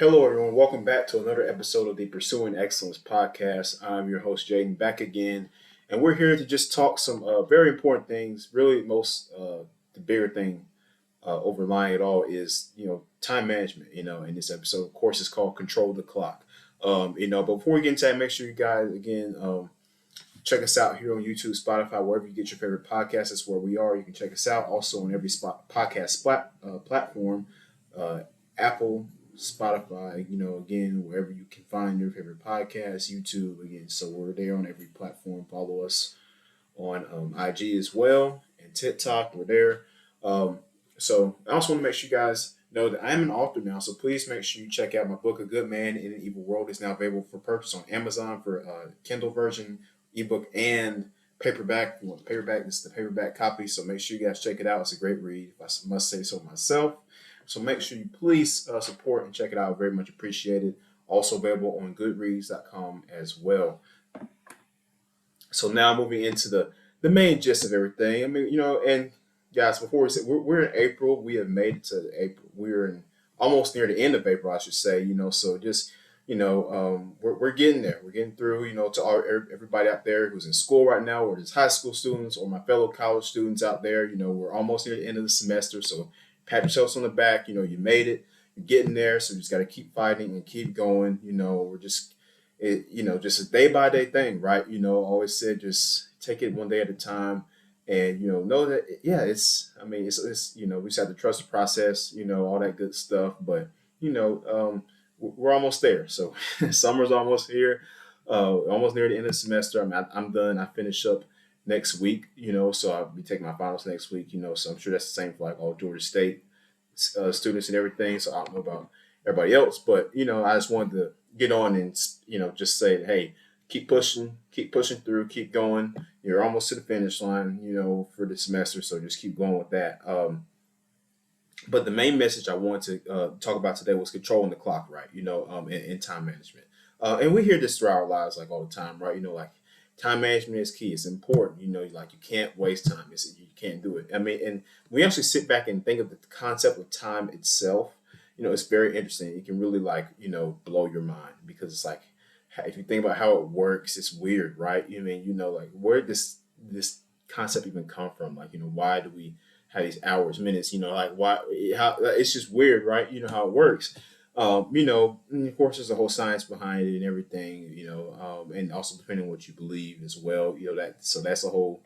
Hello, everyone. Welcome back to another episode of the Pursuing Excellence podcast. I'm your host, Jaden, back again, and we're here to just talk some very important things. Really, the bigger thing overlying it all is time management. In this episode, of course, is called "Control the Clock." But before we get into that, make sure you guys again check us out here on YouTube, Spotify, wherever you get your favorite podcast. That's where we are. You can check us out also on every platform, uh, Apple, Spotify, again, wherever you can find your favorite podcast, YouTube, again. So we're there on every platform. Follow us on IG as well and TikTok. We're there. Um, so I also want to make sure you guys know that I am an author now. So please make sure you check out my book, A Good Man in an Evil World. It's now available for purchase on Amazon for Kindle version, ebook, and paperback. If you want the paperback, this is the paperback copy. So make sure you guys check it out. It's a great read, if I must say so myself. So make sure you please support and check it out. Very much appreciated. Also available on goodreads.com as well. So now moving into the main gist of everything. I mean, and guys, before we say we're in April, we have made it to April. We're in almost near the end of April, I should say. So just we're getting there. We're getting through. To everybody out there who's in school right now, or there's high school students, or my fellow college students out there. We're almost near the end of the semester. So pat yourselves on the back. You made it. You're getting there. So you just got to keep fighting and keep going. We're just just a day by day thing, right? Always said just take it one day at a time, and know that yeah, we just have to trust the process, all that good stuff. But we're almost there. So summer's almost here, almost near the end of the semester. I'm done. I finish up next week, so I'll be taking my finals next week, so I'm sure that's the same for like all Georgia State students and everything. So I don't know about everybody else, but I just wanted to get on and just say, hey, keep pushing through, keep going. You're almost to the finish line, for the semester. So just keep going with that. But the main message I wanted to talk about today was controlling the clock, right? And time management. And we hear this throughout our lives, like all the time, right? Like time management is key. It's important. Like you can't waste time. You can't do it. I mean, and we actually sit back and think of the concept of time itself. It's very interesting. It can really blow your mind because it's like if you think about how it works, it's weird, right? Like where this concept even come from? Like, why do we have these hours, minutes? Like why? How it's just weird, right? How it works. And of course, there's a whole science behind it and everything. And also depending on what you believe as well. That's a whole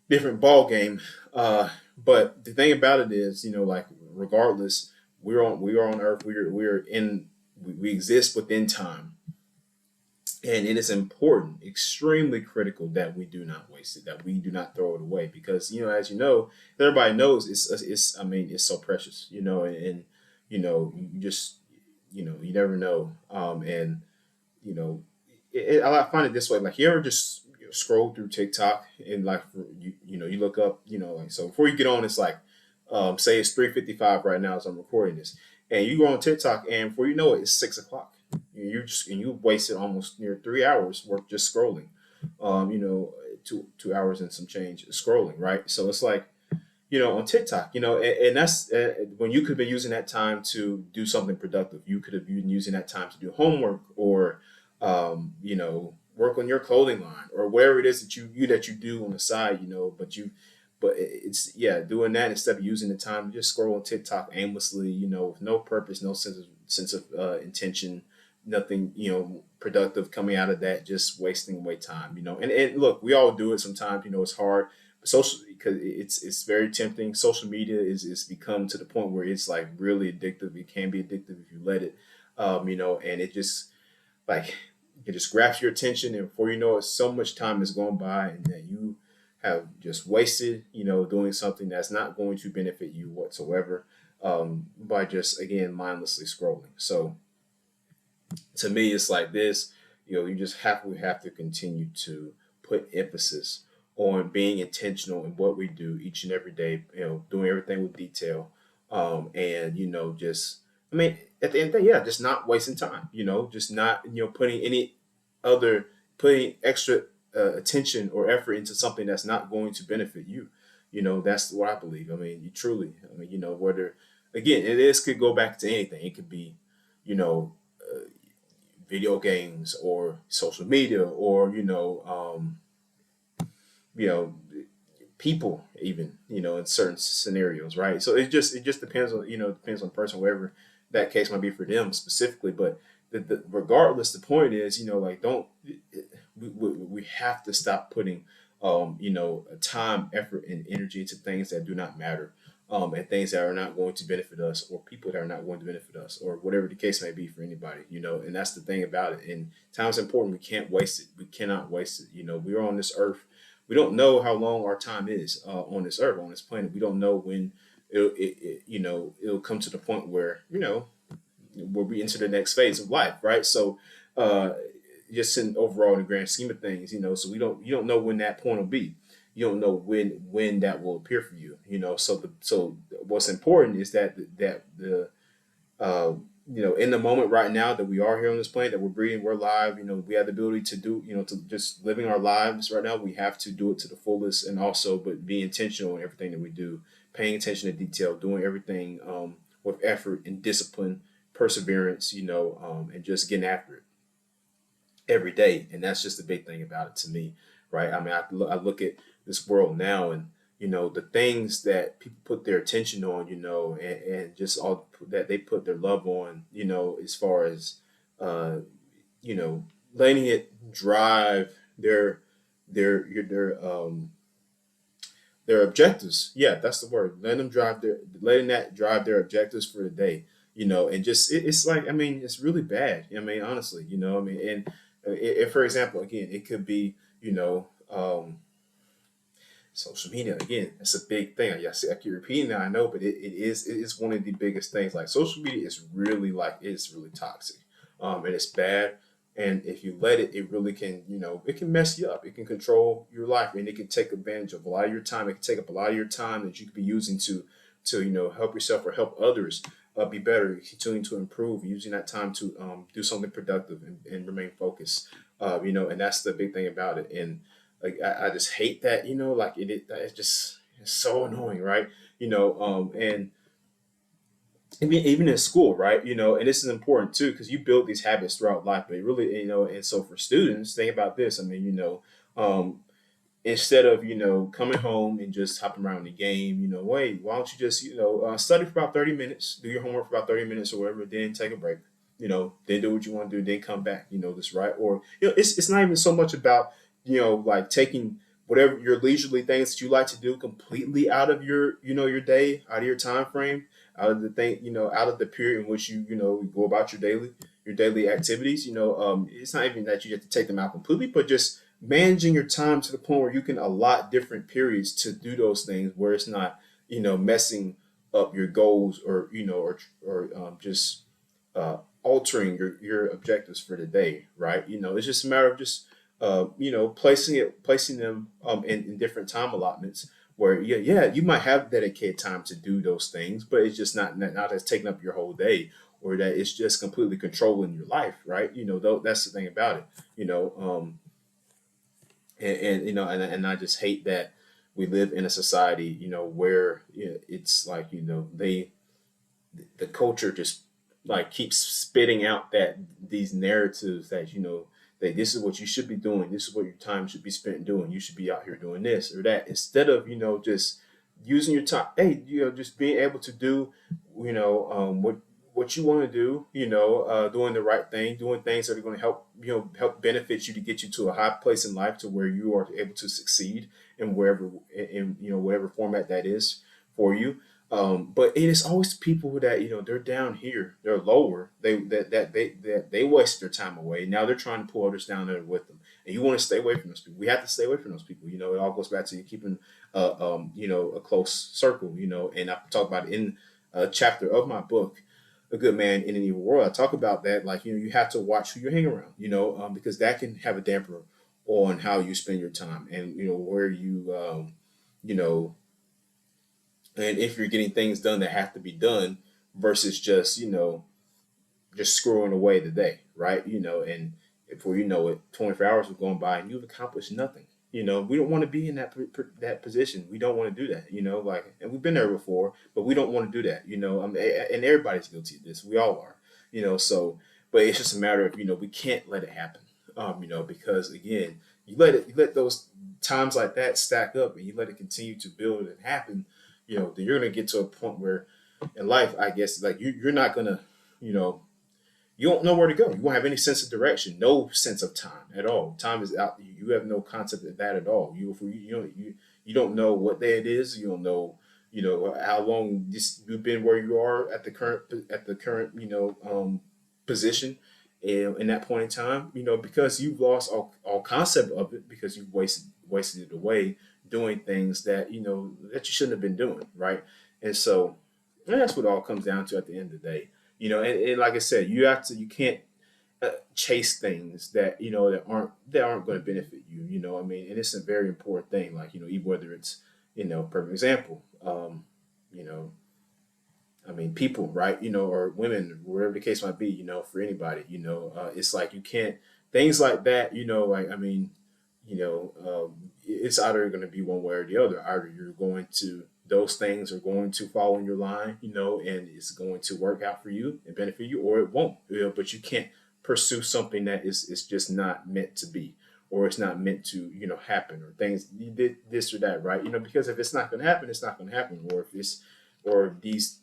different ball game. But the thing about it is, like regardless, we are on Earth. We exist within time, and it is important, extremely critical that we do not waste it, that we do not throw it away, because as everybody knows, it's so precious, and you just you never know, and you know I find it this way, like you ever just scroll through TikTok and like you look up, like, so before you get on, it's like say it's 3:55 right now as I'm recording this, and you go on TikTok, and before you know it, it's 6 o'clock. You wasted almost near 3 hours worth just scrolling. 2 hours and some change scrolling, right? So it's like on TikTok, and that's when you could have been using that time to do something productive. You could have been using that time to do homework or work on your clothing line or whatever it is that you do on the side, but it's yeah, doing that instead of using the time to just scroll on TikTok aimlessly, with no purpose, no sense of intention, nothing, productive coming out of that, just wasting away time, and look, we all do it sometimes, it's hard, but social, because it's very tempting. Social media is become to the point where it's like really addictive. It can be addictive if you let it, and it just like it just grabs your attention, and before you know it, so much time is going by, and that you have just wasted, doing something that's not going to benefit you whatsoever, by just again mindlessly scrolling. So to me, it's like this. We have to continue to put emphasis on being intentional in what we do each and every day. Doing everything with detail, and just I mean, at the end of the day, yeah, just not wasting time. Just not putting any other putting extra attention or effort into something that's not going to benefit you. That's what I believe. I mean, you truly. I mean, whether again, it is could go back to anything. It could be you know, video games or social media or you know people even in certain scenarios, right? So it just depends on depends on the person, wherever that case might be for them specifically. But regardless, the point is, like, don't we have to stop putting time, effort, and energy into things that do not matter, and things that are not going to benefit us, or people that are not going to benefit us, or whatever the case may be for anybody. And that's the thing about it. And time's important. We can't waste it. We cannot waste it. We're on this earth. We don't know how long our time is on this earth, on this planet. We don't know when it'll come to the point where we enter the next phase of life, right? So, uh, just in overall, in the grand scheme of things, so you don't know when that point will be. You don't know when that will appear for you. So what's important is that the uh, in the moment right now that we are here on this planet, that we're breathing, we're alive. We have the ability to do, to just living our lives right now. We have to do it to the fullest, and also, but be intentional in everything that we do, paying attention to detail, doing everything with effort and discipline, perseverance, and just getting after it every day. And that's just the big thing about it to me, right? I mean, I look at this world now, and the things that people put their attention on, and just all that they put their love on, as far as uh, you know, letting it drive their their objectives. Yeah, that's the word. Letting that drive their objectives for the day. And just it's like, I mean, it's really bad. I mean, honestly, I mean, and if, for example, again, it could be, social media. Again, it's a big thing. Yes, I keep repeating that, I know, but it is one of the biggest things. Like, social media is really, like, it's really toxic, and it's bad. And if you let it, it really can, it can mess you up. It can control your life, and it can take advantage of a lot of your time. It can take up a lot of your time that you could be using to help yourself or help others be better, continue to improve, using that time to do something productive, and remain focused. And that's the big thing about it. And like, I just hate that, like, it's just, it's so annoying, right? And even in school, right? And this is important too, because you build these habits throughout life. But it really, and so for students, think about this. I mean, um, instead of coming home and just hopping around the game, wait, why don't you just study for about 30 minutes, do your homework for about 30 minutes or whatever, then take a break. Then do what you want to do, then come back. This, right? Or it's not even so much about like taking whatever your leisurely things that you like to do completely out of your day, out of your time frame, out of the thing, out of the period in which you go about your daily activities. It's not even that you have to take them out completely, but just managing your time to the point where you can allot different periods to do those things, where it's not messing up your goals, or just altering your objectives for the day, right? It's just a matter of just placing them in different time allotments, where, yeah, you might have dedicated time to do those things, but it's just not as taking up your whole day, or that it's just completely controlling your life, right? Though, that's the thing about it. And I just hate that we live in a society, where it's like, the culture just, like, keeps spitting out that these narratives that that this is what you should be doing, this is what your time should be spent doing, you should be out here doing this or that, instead of just using your time. Hey, just being able to do what you want to do, doing the right thing, doing things that are going to help benefit you, to get you to a high place in life, to where you are able to succeed in wherever, in whatever format that is for you. But it is always the people that they're down here, they're lower. They waste their time away. Now they're trying to pull others down there with them, and you want to stay away from those people. We have to stay away from those people. It all goes back to you keeping a close circle. And I talk about it in a chapter of my book, A Good Man in an Evil World. I talk about that, like, you have to watch who you hang around. Because that can have a damper on how you spend your time, and where you know and if you're getting things done that have to be done, versus just screwing away the day, right? And before you know it, 24 hours have gone by and you've accomplished nothing. We don't want to be in that position. We don't want to do that. Like, and we've been there before, but we don't want to do that. And everybody's guilty of this. We all are. So, but it's just a matter of, we can't let it happen, because again, you let those times like that stack up and you let it continue to build and happen, then you're going to get to a point where in life, I guess, like you're not going to, you know, you don't know where to go. You won't have any sense of direction, no sense of time at all. Time is out. You have no concept of that at all. You don't know what day it is. You don't know, how long you've been where you are at the current position in that point in time. Because you've lost all concept of it because you've wasted it away doing things that that you shouldn't have been doing, right? And so that's what it all comes down to at the end of the day. And like I said, you can't chase things that that aren't going to benefit you. I mean, and it's a very important thing. Like even whether it's perfect example. You know, I mean, people, right? Or women, whatever the case might be. For anybody. It's like you can't things like that. Like I mean, it's either going to be one way or the other. Either you're going to those things are going to fall in your line, and it's going to work out for you and benefit you, or it won't. But you can't pursue something that is just not meant to be, or it's not meant to, happen, or things you did this or that, right? Because if it's not going to happen, it's not going to happen, or if it's or these,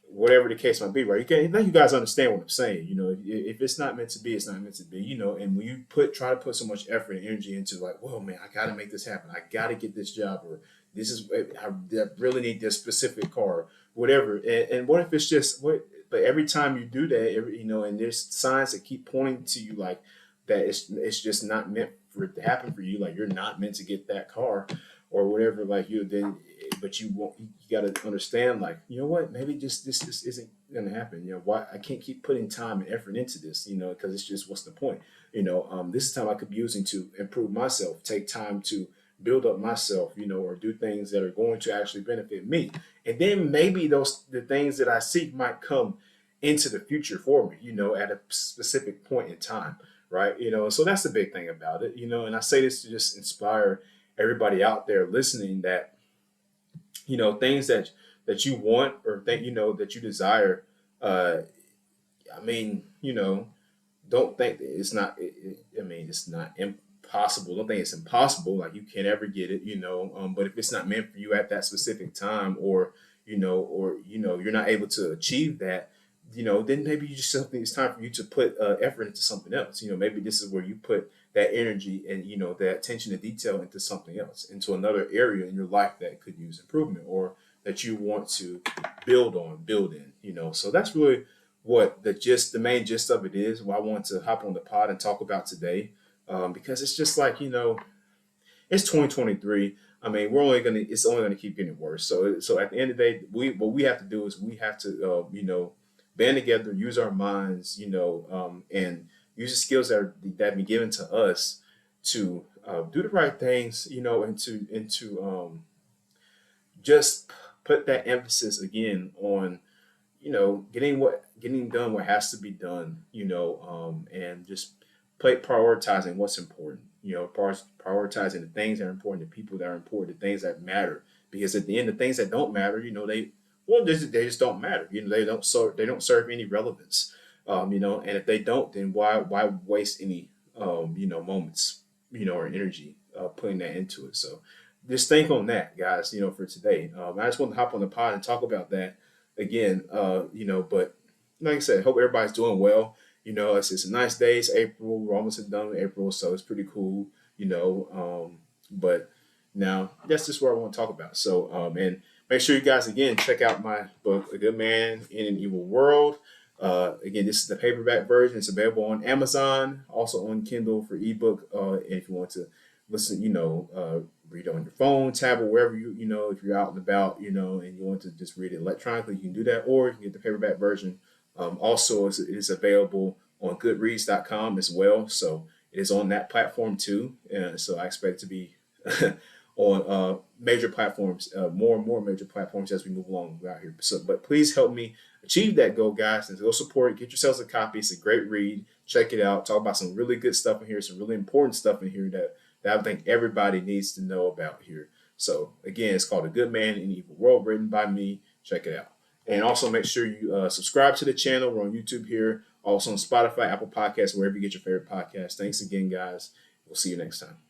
whatever the case might be, right? You guys understand what I'm saying. If it's not meant to be, it's not meant to be. And when you try to put so much effort and energy into like, well, man, I got to make this happen. I got to get this job, or this is I really need this specific car, whatever. And what if it's just what? But every time you do that, and there's signs that keep pointing to you like that it's just not meant for it to happen for you. Like you're not meant to get that car, or whatever. Like then but you won't. You got to understand, like what? Maybe just this isn't going to happen. Why I can't keep putting time and effort into this. Because it's just what's the point? This is time I could be using to improve myself, take time to build up myself, or do things that are going to actually benefit me. And then maybe the things that I seek might come into the future for me, at a specific point in time, right? So that's the big thing about it, And I say this to just inspire everybody out there listening that things that you want or think that you desire. uh I mean, don't think that it's not I mean, it's not impossible. Don't think it's impossible, like you can't ever get it, but if it's not meant for you at that specific time, or you're not able to achieve that, then maybe you just something it's time for you to put effort into something else. Maybe this is where you put that energy and that attention to detail into something else, into another area in your life that could use improvement, or that you want to build in. So that's really what the main gist of it is. What I want to hop on the pod and talk about today, because it's just like it's 2023. I mean, it's only gonna keep getting worse. So at the end of the day, what we have to do is we have to band together, use our minds, and use the skills that have been given to us to do the right things, and to just put that emphasis again on getting done what has to be done, and just prioritizing what's important, prioritizing the things that are important, the people that are important, the things that matter. Because at the end, the things that don't matter, they just don't matter. They don't serve any relevance. And if they don't, then why waste any moments, or energy putting that into it. So just think on that, guys. For today, I just want to hop on the pod and talk about that again. But like I said, hope everybody's doing well. It's a nice day. It's April. We're almost done with April, so it's pretty cool. But now that's just what I want to talk about. So, and make sure you guys again check out my book, A Good Man in an Evil World. Again, this is the paperback version. It's available on Amazon, also on Kindle for ebook. And if you want to listen, read on your phone, tablet, wherever if you're out and about, and you want to just read it electronically, you can do that, or you can get the paperback version. Also, it is available on Goodreads.com as well, so it is on that platform too. So I expect it to be on major platforms, more and more major platforms as we move along out here. So, but please help me achieve that goal, guys, and go support it. Get yourselves a copy. It's a great read. Check it out. Talk about some really good stuff in here, some really important stuff in here that I think everybody needs to know about here. So again, it's called A Good Man in an Evil World, written by me. Check it out. And also make sure you subscribe to the channel. We're on YouTube here, also on Spotify, Apple Podcasts, wherever you get your favorite podcast. Thanks again, guys. We'll see you next time.